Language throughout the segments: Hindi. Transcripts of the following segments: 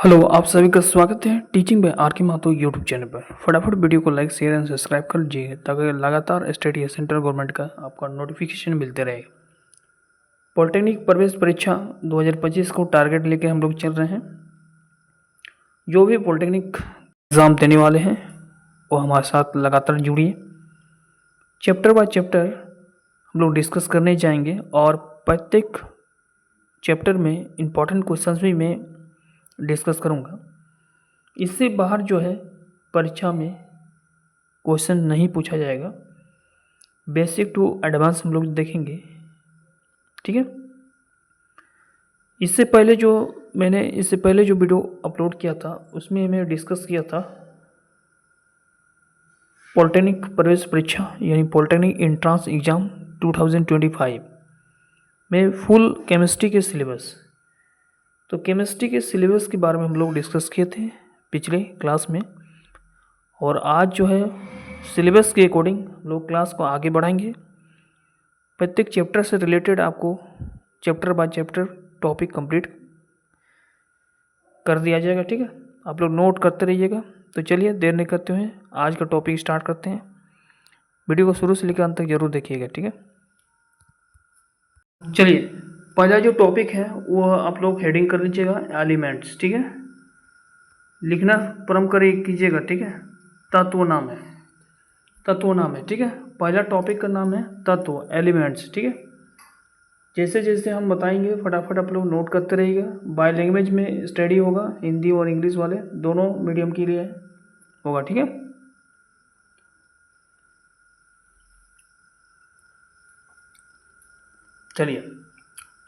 हेलो, आप सभी का स्वागत है टीचिंग बाय आर के माथुर यूट्यूब चैनल पर। फटाफट वीडियो को लाइक शेयर एंड सब्सक्राइब कर लीजिए ताकि लगातार स्टेट या सेंट्रल गवर्नमेंट का आपका नोटिफिकेशन मिलते रहे। पॉलिटेक्निक प्रवेश परीक्षा 2025 को टारगेट लेके हम लोग चल रहे हैं। जो भी पॉलिटेक्निक एग्ज़ाम देने वाले हैं वो हमारे साथ लगातार जुड़िए। चैप्टर बाय चैप्टर हम लोग डिस्कस करने जाएंगे और प्रत्येक चैप्टर में इम्पॉर्टेंट क्वेश्चंस भी मैं डिस्कस करूँगा। इससे बाहर जो है परीक्षा में क्वेश्चन नहीं पूछा जाएगा। बेसिक टू एडवांस हम लोग देखेंगे, ठीक है। इससे पहले जो वीडियो अपलोड किया था उसमें मैं डिस्कस किया था पॉलिटेक्निक प्रवेश परीक्षा यानी पॉलिटेक्निक एंट्रेंस एग्ज़ाम 2025 में फुल केमिस्ट्री के सिलेबस। तो केमिस्ट्री के सिलेबस के बारे में हम लोग डिस्कस किए थे पिछले क्लास में, और आज जो है सिलेबस के अकॉर्डिंग लोग क्लास को आगे बढ़ाएंगे। प्रत्येक चैप्टर से रिलेटेड आपको chapter by chapter topic complete कर दिया जाएगा, ठीक है। आप लोग नोट करते रहिएगा। तो चलिए देर नहीं करते हुए आज का टॉपिक स्टार्ट करते हैं। वीडियो को शुरू से लेकर अंत तक जरूर देखिएगा, ठीक है। चलिए, पहला जो टॉपिक है वो आप लोग हेडिंग कर लीजिएगा एलिमेंट्स, ठीक है। लिखना क्रम कीजिएगा, ठीक है। तत्व नाम है, ठीक है। पहला टॉपिक का नाम है तत्व, एलिमेंट्स, ठीक है। जैसे जैसे हम बताएंगे फटाफट आप लोग नोट करते रहिएगा। बाय लैंग्वेज में स्टडी होगा, हिंदी और इंग्लिश वाले दोनों मीडियम के लिए होगा, ठीक है। चलिए,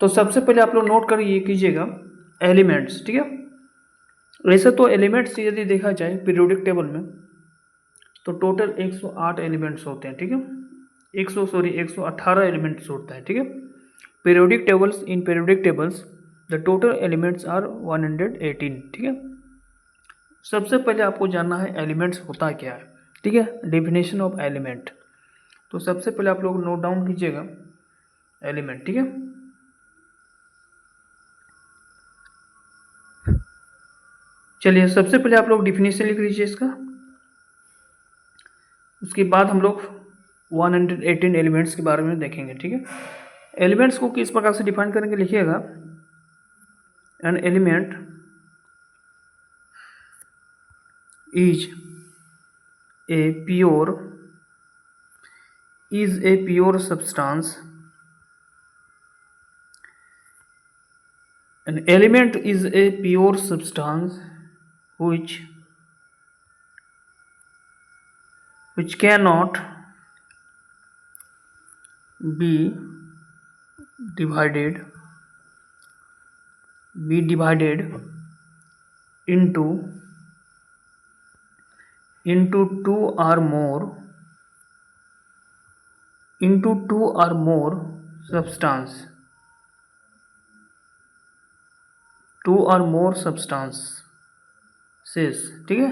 तो सबसे पहले आप लोग नोट कर ये कीजिएगा एलिमेंट्स, ठीक है। वैसे तो एलिमेंट्स यदि देखा जाए पीरियोडिक टेबल में तो टोटल 108 एलिमेंट्स होते हैं, ठीक है। 118 एलिमेंट्स होता है, ठीक है। Periodic tables the total elements are 118, ठीक है। सबसे पहले आपको जानना है एलिमेंट्स होता क्या है, ठीक है। Definition of element. तो सबसे पहले आप लोग नोट डाउन कीजिएगा एलिमेंट, ठीक है। चलिए, सबसे पहले आप लोग डिफिनेशन लिख लीजिए इसका। उसके बाद हम लोग 118 एलिमेंट्स के बारे में देखेंगे, ठीक है। एलिमेंट्स को किस प्रकार से डिफाइन करेंगे, लिखिएगा an element is a pure substance. An element is a pure substance which cannot be divided into two or more substances, ठीक है।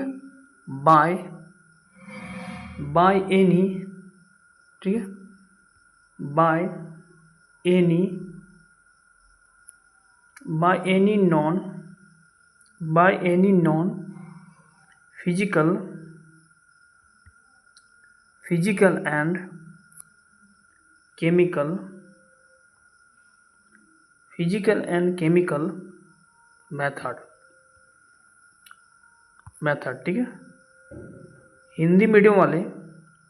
बाय एनी, ठीक है, by any non physical and chemical method, ठीक है। हिंदी मीडियम वाले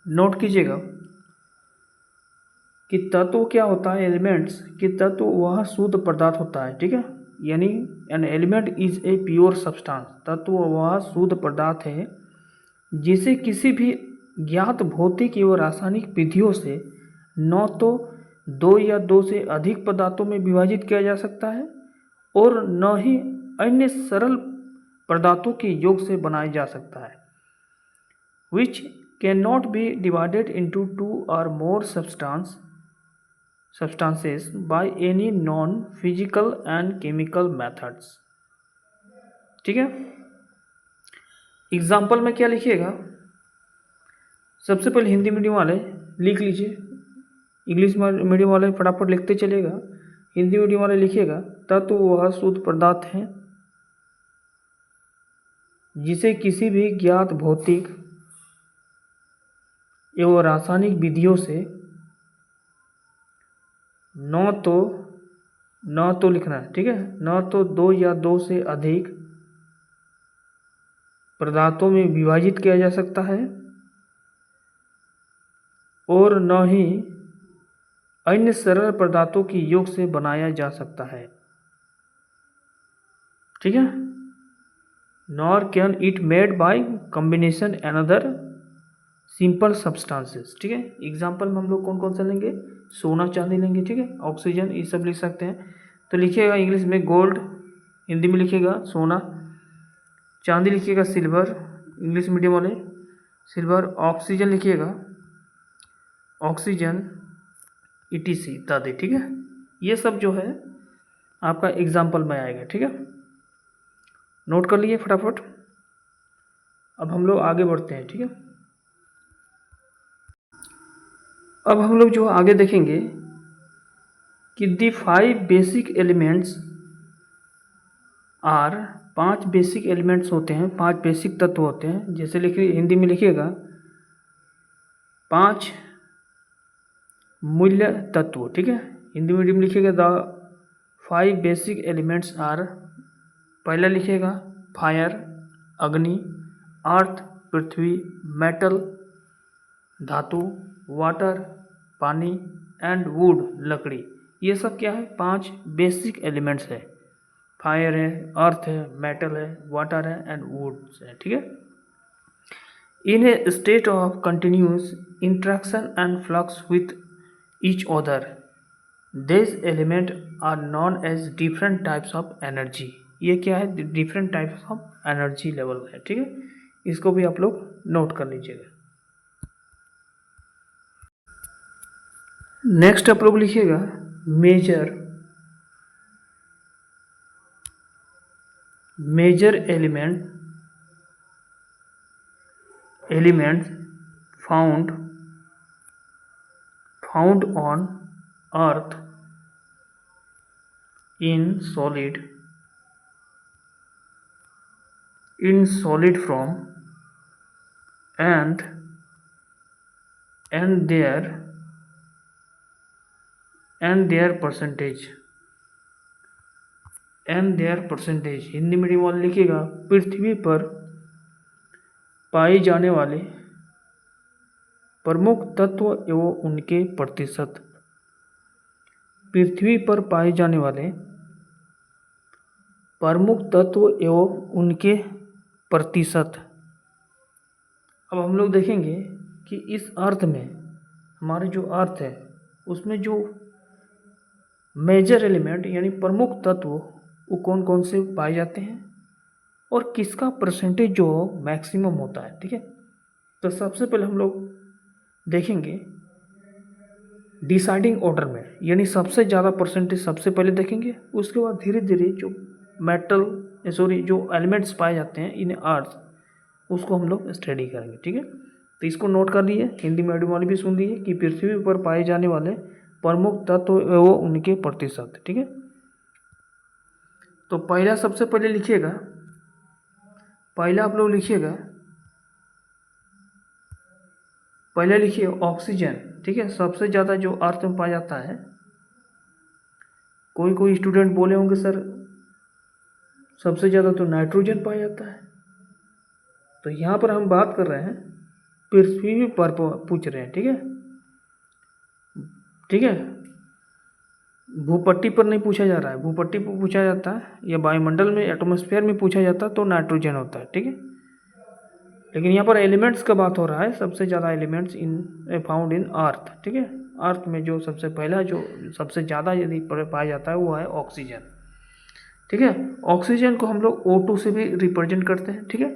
नोट कीजिएगा कि तत्व क्या होता है एलिमेंट्स, कि तत्व वह शुद्ध पदार्थ होता है, ठीक है। यानी an element is a pure substance, तत्व वह शुद्ध पदार्थ है जिसे किसी भी ज्ञात भौतिक एवं रासायनिक विधियों से न तो दो या दो से अधिक पदार्थों में विभाजित किया जा सकता है और न ही अन्य सरल पदार्थों के योग से बनाया जा सकता है। which cannot be divided into two or more substances by any non-physical and chemical methods, ठीक है। एग्जाम्पल में क्या लिखिएगा, सबसे पहले हिंदी मीडियम वाले लिख लीजिए, इंग्लिश मीडियम वाले फटाफट लिखते चलेगा। हिंदी मीडियम वाले लिखिएगा तत्व वह शुद्ध पदार्थ है जिसे किसी भी ज्ञात भौतिक एवं रासायनिक विधियों से न तो लिखना है, ठीक है, न तो दो या दो से अधिक पदार्थों में विभाजित किया जा सकता है और न ही अन्य सरल पदार्थों के योग से बनाया जा सकता है, ठीक है। Nor can it made by combination another simple substances, ठीक है। एग्जाम्पल में हम लोग कौन कौन सा लेंगे, सोना चांदी लेंगे, ठीक है, ऑक्सीजन, ये सब लिख सकते हैं। तो लिखिएगा इंग्लिश में गोल्ड, हिंदी में लिखिएगा सोना, चांदी लिखिएगा सिल्वर, इंग्लिश मीडियम वाले सिल्वर, ऑक्सीजन लिखिएगा ऑक्सीजन, ईटीसी इत्यादि, ठीक है। ये सब जो है आपका एग्जाम्पल में आएगा, ठीक है। नोट कर लिए फटाफट। अब हम लोग आगे बढ़ते हैं, ठीक है। अब हम लोग जो आगे देखेंगे कि the 5 basic elements are, 5 basic elements होते हैं, 5 बेसिक तत्व होते हैं। जैसे लिखिए, हिंदी में लिखिएगा 5 मूल्य तत्व, ठीक है। हिंदी मीडियम लिखिएगा द 5 बेसिक एलिमेंट्स आर। पहला लिखिएगा फायर, अग्नि, अर्थ पृथ्वी, मेटल धातु, वाटर पानी, एंड वुड लकड़ी। ये सब क्या है, 5 बेसिक एलिमेंट्स है। फायर है, अर्थ है, मेटल है, वाटर है, एंड वुड है, ठीक है। In a state of continuous interaction and flux with each other, this element are known as different types of energy. ये क्या है, different types of energy level है, ठीक है। इसको भी आप लोग नोट कर लीजिएगा। नेक्स्ट आप लोग लिखिएगा major element found on earth in solid form and their percentage Hindi medium वाले लिखिएगा पृथ्वी पर पाए जाने वाले प्रमुख तत्व एवं उनके प्रतिशत। पृथ्वी पर पाए जाने वाले प्रमुख तत्व एवं उनके प्रतिशत। अब हम लोग देखेंगे कि इस अर्थ में, हमारे जो अर्थ है उसमें जो मेजर एलिमेंट यानी प्रमुख तत्व वो कौन कौन से पाए जाते हैं और किसका परसेंटेज जो मैक्सिमम होता है, ठीक है। तो सबसे पहले हम लोग देखेंगे डिसाइडिंग ऑर्डर में, यानी सबसे ज़्यादा परसेंटेज सबसे पहले देखेंगे। उसके बाद धीरे धीरे जो जो एलिमेंट्स पाए जाते हैं इन अर्थ, उसको हम लोग स्टडी करेंगे, ठीक है। तो इसको नोट कर लिए, हिंदी मीडियम वाले भी सुन लिए कि पृथ्वी पर पाए जाने वाले प्रमुख तत्व एवं उनके प्रतिशत, ठीक है। तो पहला सबसे पहले लिखिएगा, पहला आप लोग लिखिएगा, पहले लिखिए ऑक्सीजन, ठीक है। सबसे ज़्यादा जो अर्थ में पाया जाता है। कोई स्टूडेंट बोले होंगे सर सबसे ज़्यादा तो नाइट्रोजन पाया जाता है। तो यहाँ पर हम बात कर रहे हैं पृथ्वी पर पूछ रहे हैं, ठीक है, ठीक है। भूपट्टी पर नहीं पूछा जा रहा है, भूपट्टी पर पूछा जाता है या वायुमंडल में एटमॉस्फेयर में पूछा जाता है तो नाइट्रोजन होता है, ठीक है। लेकिन यहाँ पर एलिमेंट्स का बात हो रहा है, सबसे ज़्यादा एलिमेंट्स फाउंड इन अर्थ, ठीक है। अर्थ में जो सबसे पहला जो सबसे ज़्यादा यदि पाया जाता है वो है ऑक्सीजन, ठीक है। ऑक्सीजन को हम लोग O2 से भी रिप्रेजेंट करते हैं, ठीक है।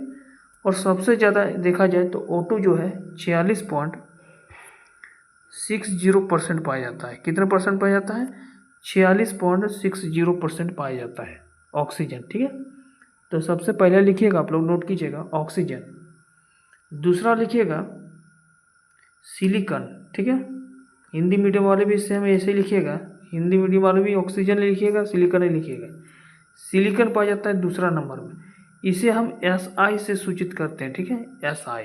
और सबसे ज़्यादा देखा जाए तो O2 जो है 46.60% पाया जाता है। कितना परसेंट पाया जाता है, 46.60% पाया जाता है ऑक्सीजन, ठीक है। तो सबसे पहले लिखिएगा, आप लोग नोट कीजिएगा ऑक्सीजन। दूसरा लिखिएगा सिलिकॉन, ठीक है। हिंदी मीडियम वाले भी सेम ऐसे ही लिखिएगा, हिंदी मीडियम वाले भी ऑक्सीजन लिखिएगा, सिलिकॉन ही लिखिएगा। सिलिकॉन पाया जाता है दूसरा नंबर में। इसे हम SI से सूचित करते हैं, ठीक है, SI,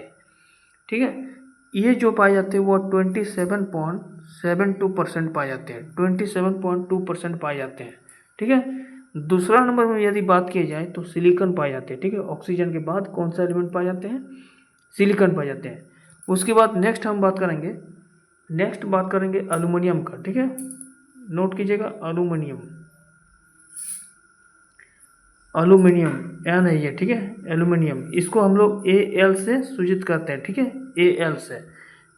ठीक है। ये जो पाए जाते हैं वो 27.72% पाए जाते हैं, 27.2% पाए जाते हैं, ठीक है। दूसरा नंबर में यदि बात की जाए तो सिलिकॉन पाए जाते हैं, ठीक है। ऑक्सीजन के बाद कौन सा एलिमेंट पाए जाते हैं? सिलिकॉन पाए जाते हैं। उसके बाद नेक्स्ट बात करेंगे एल्युमिनियम का, ठीक है। नोट कीजिएगा, एल्युमिनियम एन है ये, ठीक है, एल्युमिनियम। इसको हम लोग Al से सूचित करते हैं, ठीक है, Al से।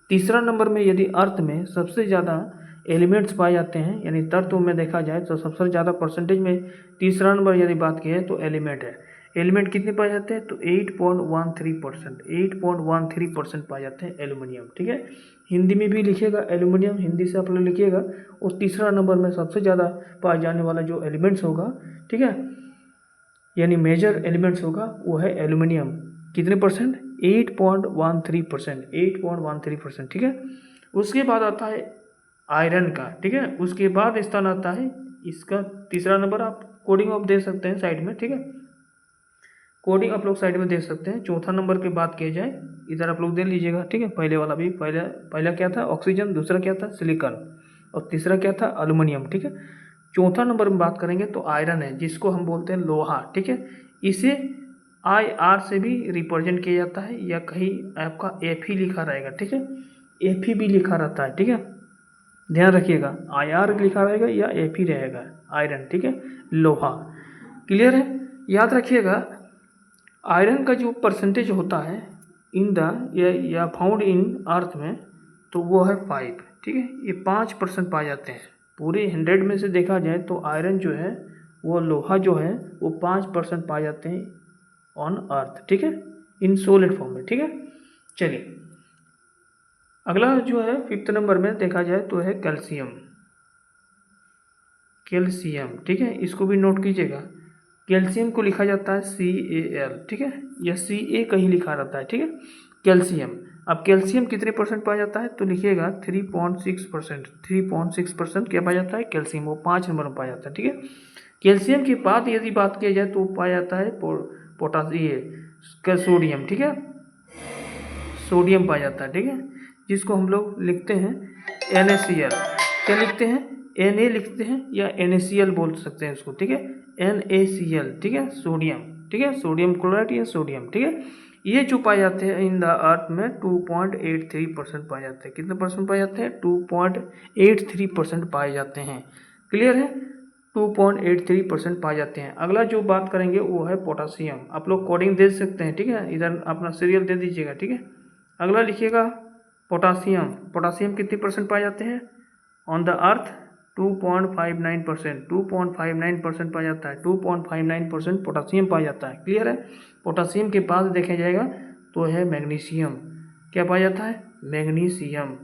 तीसरा नंबर में यदि अर्थ में सबसे ज़्यादा एलिमेंट्स पाए जाते हैं, यानी तत्व में देखा जाए तो सबसे ज़्यादा परसेंटेज में तीसरा नंबर यदि बात की है तो एलिमेंट है। एलिमेंट कितने पाए जाते हैं? तो 8.13% पाए जाते हैं एल्युमिनियम, ठीक है। हिंदी में भी लिखिएगा एल्युमिनियम, हिंदी से आप लोग लिखिएगा। और तीसरा नंबर में सबसे ज़्यादा पाए जाने वाला जो एलिमेंट्स होगा, ठीक है, यानी मेजर एलिमेंट्स होगा, वो है एल्युमिनियम। कितने परसेंट? 8.13%, ठीक है। उसके बाद आता है आयरन का, ठीक है। उसके बाद स्थान आता है इसका तीसरा नंबर। आप कोडिंग आप दे सकते हैं साइड में, ठीक है, कोडिंग आप लोग साइड में दे सकते हैं। चौथा नंबर की बात की जाए, इधर आप लोग दे लीजिएगा, ठीक है। पहले वाला भी, पहला क्या था? ऑक्सीजन, दूसरा क्या था? सिलिकॉन, और तीसरा क्या था? एल्युमिनियम, ठीक है। चौथा नंबर में बात करेंगे तो आयरन है, जिसको हम बोलते हैं लोहा, ठीक है। इसे IR से भी रिप्रेजेंट किया जाता है, या कहीं आपका Fe लिखा रहेगा, ठीक है, Fe भी लिखा रहता है, ठीक है। ध्यान रखिएगा, IR लिखा रहेगा या Fe रहेगा, आयरन, ठीक है, लोहा। क्लियर है? याद रखिएगा, आयरन का जो परसेंटेज होता है इन द या फाउंड इन अर्थ में, तो वो है 5, ठीक है। ये 5% पाए जाते हैं। पूरे 100 में से देखा जाए तो आयरन जो है, वो लोहा जो है, वो 5% पाए जाते हैं ऑन अर्थ, ठीक है, इन सॉलिड फॉर्म में, ठीक है। चलिए अगला जो है 5th नंबर में देखा जाए तो है कैल्शियम, ठीक है। इसको भी नोट कीजिएगा। कैल्शियम को लिखा जाता है Cal, ठीक है, या Ca कहीं लिखा रहता है, ठीक है, कैल्शियम। अब कैल्शियम कितने परसेंट पाया जाता है? तो लिखिएगा 3.6%, 3.6% क्या पाया जाता है? कैल्शियम, वो 5 नंबर में पाया जाता है, ठीक है। कैल्शियम के बाद यदि बात की जाए तो पाया जाता है सोडियम, ठीक है, सोडियम पाया जाता है, ठीक है, जिसको हम लोग लिखते हैं NaCl। क्या लिखते हैं? Na लिखते हैं, या NaCl बोल सकते हैं उसको, ठीक है, NaCl, ठीक है, सोडियम, ठीक है, सोडियम क्लोराइड या सोडियम, ठीक है। ये जो पाए जाते हैं इन द अर्थ में 2.83% पाए जाते हैं। कितने परसेंट पाए जाते हैं? 2.83% पाए जाते हैं। क्लियर है? 2.83% पाए जाते हैं। अगला जो बात करेंगे वो है पोटासियम। आप लोग कोडिंग दे सकते हैं, ठीक है, इधर अपना सीरियल दे दीजिएगा, ठीक है। अगला लिखिएगा पोटासियम। पोटासियम कितने परसेंट पाए जाते हैं ऑन द अर्थ? 2.59%, 2.59% पाया जाता है, 2.59% पोटासियम पाया जाता है। क्लियर है? पोटासियम के बाद देखा जाएगा तो है मैग्नीशियम। क्या पाया जाता है? मैग्नीशियम,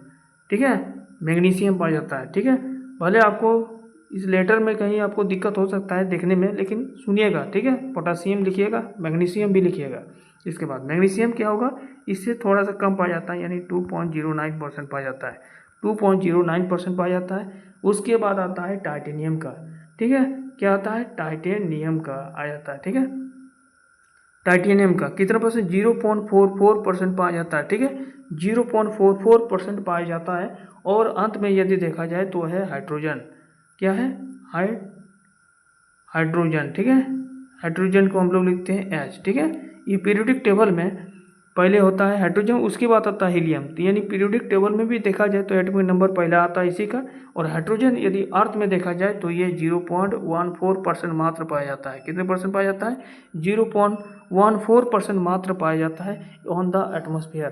ठीक है, मैग्नीशियम पाया जाता है, ठीक है। भले आपको इस लेटर में कहीं आपको दिक्कत हो सकता है देखने में, लेकिन सुनिएगा, ठीक है, पोटासियम लिखिएगा, मैग्नीशियम भी लिखिएगा। इसके बाद मैग्नीशियम क्या होगा? इससे थोड़ा सा कम पाया जाता है, यानी 2.09% पाया जाता है, 2.09% पाया जाता है। उसके बाद आता है टाइटेनियम का, ठीक है, क्या आता है? टाइटेनियम का आ जाता है, ठीक है। टाइटेनियम का कितना परसेंट? 0.44% पाया जाता है, ठीक है, 0.44% पाया जाता है। और अंत में यदि देखा जाए तो है हाइड्रोजन। क्या है? हाइड्रोजन, ठीक है, हाइड्रोजन को हम लोग लिखते हैं H, ठीक है। ये पीरियोडिक टेबल में पहले होता है हाइड्रोजन, उसके बाद आता है हीलियम। तो यानी पीरियोडिक टेबल में भी देखा जाए तो एटॉमिक नंबर पहला आता है इसी का। और हाइड्रोजन यदि अर्थ में देखा जाए तो ये 0.14% मात्र पाया जाता है। कितने परसेंट पाया जाता है? 0.14% मात्र पाया जाता है ऑन द एटमोसफियर।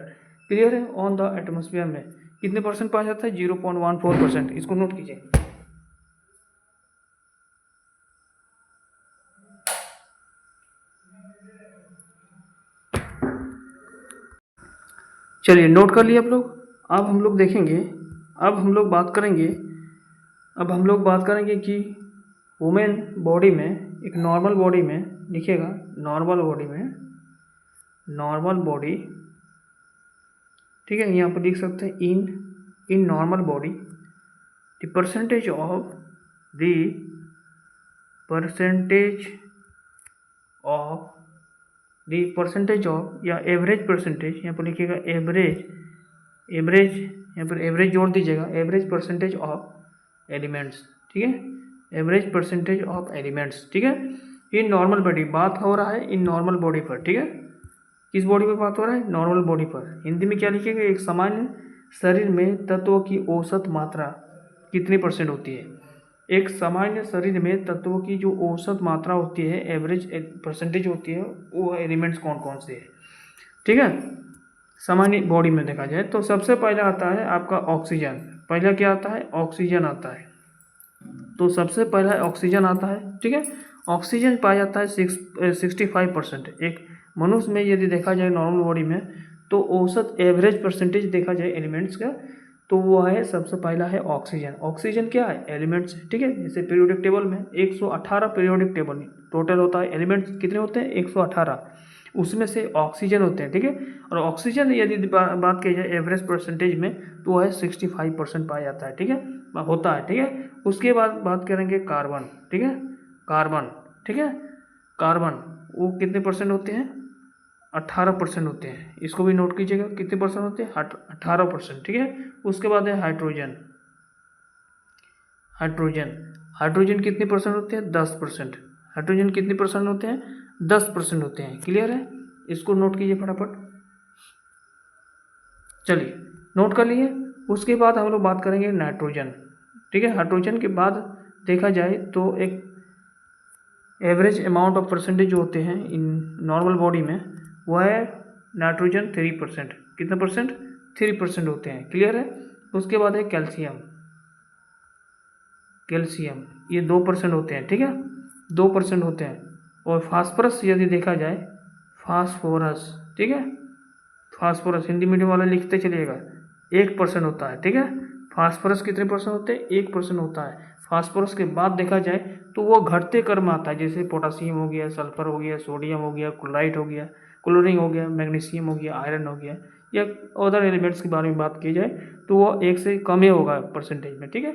क्लियर है? ऑन द एटमोसफियर में कितने परसेंट पाया जाता है? 0.14%। इसको नोट कीजिए। चलिए नोट कर लिए आप लोग। अब हम लोग देखेंगे, अब हम लोग बात करेंगे कि वुमेन बॉडी में, एक नॉर्मल बॉडी में, लिखिएगा नॉर्मल बॉडी, ठीक है, यहाँ पर लिख सकते हैं in normal body the percentage of the percentage of या एवरेज परसेंटेज, यहाँ पर लिखिएगा एवरेज, एवरेज यहाँ पर एवरेज जोड़ दीजिएगा, एवरेज परसेंटेज ऑफ एलिमेंट्स, ठीक है, एवरेज परसेंटेज ऑफ एलिमेंट्स, ठीक है। इन नॉर्मल बॉडी बात हो रहा है इन नॉर्मल बॉडी पर, ठीक है, किस बॉडी पर बात हो रहा है, नॉर्मल बॉडी पर। हिंदी में क्या लिखेंगे, एक सामान्य शरीर में तत्वों की औसत मात्रा कितनी परसेंट होती है। एक सामान्य शरीर में तत्वों की जो औसत मात्रा होती है, एवरेज परसेंटेज होती है, वो एलिमेंट्स कौन कौन से हैं, ठीक है। सामान्य बॉडी में देखा जाए तो सबसे पहला आता है आपका ऑक्सीजन। पहला क्या आता है, ऑक्सीजन आता है। तो सबसे पहला ऑक्सीजन आता है, ठीक है। ऑक्सीजन पाया जाता है 65%। एक मनुष्य में यदि देखा जाए नॉर्मल बॉडी में, तो औसत एवरेज परसेंटेज देखा जाए एलिमेंट्स का, तो वो है सबसे पहला है ऑक्सीजन। ऑक्सीजन क्या है, एलिमेंट्स है, ठीक है। जैसे पीरियोडिक टेबल में 118 पीरियोडिक टेबल टोटल होता है, एलिमेंट्स कितने होते हैं, 118, उसमें से ऑक्सीजन होते हैं, ठीक है। और ऑक्सीजन यदि बात की जाए एवरेज परसेंटेज में, तो वो है 65% पाया जाता है, ठीक है, होता है, ठीक है। उसके बाद बात करेंगे कार्बन, ठीक है, कार्बन, ठीक है, कार्बन वो कितने परसेंट होते हैं, 18% होते हैं। इसको भी नोट कीजिएगा, कितने परसेंट होते हैं, 18%, ठीक है। उसके बाद है हाइड्रोजन, हाइड्रोजन, हाइड्रोजन कितने परसेंट होते हैं, 10%। हाइड्रोजन कितने परसेंट होते हैं, 10% होते हैं, क्लियर है। इसको नोट कीजिए फटाफट, चलिए नोट कर लिए। उसके बाद हम लोग बात करेंगे नाइट्रोजन, ठीक है। हाइड्रोजन के बाद देखा जाए तो एक एवरेज अमाउंट ऑफ परसेंटेज जो होते हैं इन नॉर्मल बॉडी में, वो है नाइट्रोजन 3%। कितना परसेंट, 3% होते हैं, क्लियर है। उसके बाद है कैल्शियम, कैल्शियम ये 2% होते हैं, ठीक है, 2% होते हैं। और फास्फोरस यदि देखा जाए, फास्फोरस, ठीक है, फास्फोरस हिंदी मीडियम वाला लिखते चलिएगा, 1% होता है, ठीक है। फास्फोरस कितने परसेंट होते हैं, 1% होता है। फास्फोरस के बाद देखा जाए तो वो घटते क्रम आता है, जैसे पोटासियम हो गया, सल्फर हो गया, सोडियम हो गया, क्लोराइड हो गया, क्लोरीन हो गया, मैग्नीशियम हो गया, आयरन हो गया, या अदर एलिमेंट्स के बारे में बात की जाए तो वो 1 से कम ही होगा परसेंटेज में, ठीक है,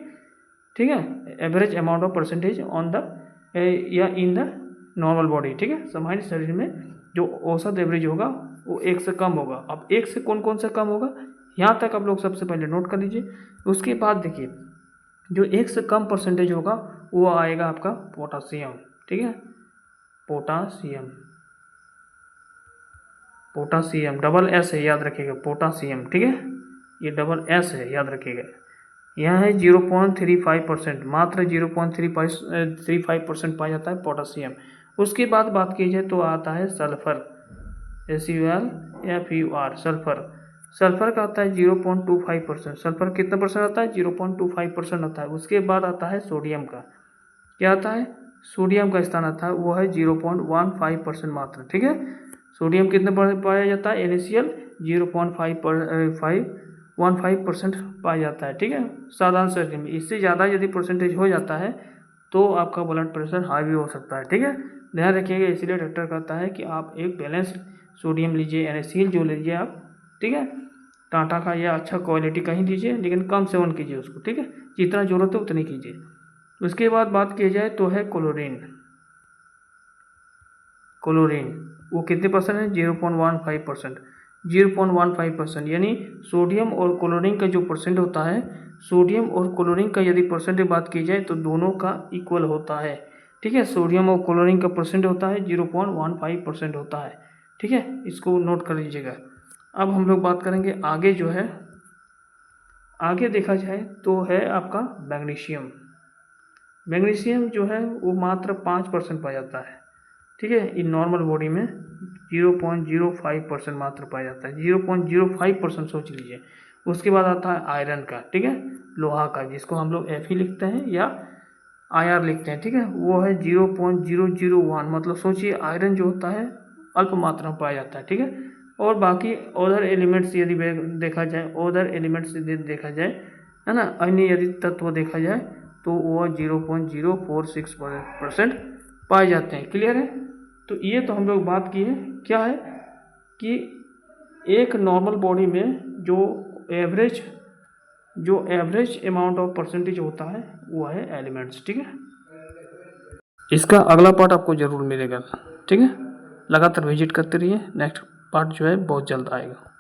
ठीक है। Average amount of percentage on the या इन द नॉर्मल बॉडी, ठीक है। सामान्य शरीर में जो औसत एवरेज होगा वो 1 से कम होगा। अब 1 से कौन कौन सा कम होगा, यहाँ तक आप लोग सबसे पहले नोट कर लीजिए। उसके बाद देखिए जो 1 से कम परसेंटेज होगा वो आएगा आपका पोटासियम, ठीक है, पोटासियम, पोटासियम डबल एस है, याद रखिएगा, पोटासियम, ठीक है, ये डबल एस है, याद रखिएगा। यह है 0.35%, मात्र 0.35% पाया जाता है पोटासियम। उसके बाद बात की जाए तो आता है सल्फर, SULFUR, सल्फर, सल्फर का आता है 0.25%। सल्फर कितना परसेंट आता है, 0.25% आता है। उसके बाद आता है सोडियम का, क्या आता है, सोडियम का स्थान आता है, वो है 0.15% मात्र, ठीक है। सोडियम कितने पाया जाता है, NaCl 0.15% पाया जाता है, ठीक है, साधारण शरीर में। इससे ज़्यादा यदि परसेंटेज हो जाता है तो आपका ब्लड प्रेशर हाई भी हो सकता है, ठीक है, ध्यान रखिएगा। इसलिए डॉक्टर कहता है कि आप एक बैलेंस सोडियम लीजिए, NaCl जो लीजिए आप, ठीक है, टाटा का या अच्छा क्वालिटी का ही लीजिए, लेकिन कम सेवन कीजिए उसको, ठीक है, जितना ज़रूरत है उतनी कीजिए। उसके बाद बात की जाए तो है क्लोरीन, क्लोरीन वो कितने परसेंट है, 0.15%, 0.15%, यानी सोडियम और क्लोरीन का जो परसेंट होता है, सोडियम और क्लोरीन का यदि परसेंट बात की जाए तो दोनों का इक्वल होता है, ठीक है। सोडियम और क्लोरीन का परसेंट होता है 0.15% होता है, ठीक है, इसको नोट कर लीजिएगा। अब हम लोग बात करेंगे आगे, जो है आगे देखा जाए तो है आपका मैग्नीशियम। मैग्नीशियम जो है वो मात्र 5% पाया जाता है, ठीक है, इन नॉर्मल बॉडी में 0.05% मात्र पाया जाता है, 0.05% सोच लीजिए। उसके बाद आता है आयरन का, ठीक है, लोहा का, जिसको हम लोग Fe लिखते हैं या IR लिखते हैं, ठीक है, वो है 0.001, मतलब सोचिए आयरन जो होता है अल्प मात्रा में पाया जाता है, ठीक है। और बाकी अदर एलिमेंट्स यदि देखा जाए, अदर एलिमेंट्स यदि देखा जाए, है ना, अन्य यदि तत्व देखा जाए तो वो 0.046% पाए जाते हैं, क्लियर है। तो ये तो हम लोग बात की है, क्या है कि एक नॉर्मल बॉडी में जो एवरेज अमाउंट ऑफ परसेंटेज होता है वो है एलिमेंट्स, ठीक है। इसका अगला पार्ट आपको जरूर मिलेगा, ठीक है। लगातार विजिट करते रहिए। नेक्स्ट पार्ट जो है बहुत जल्द आएगा।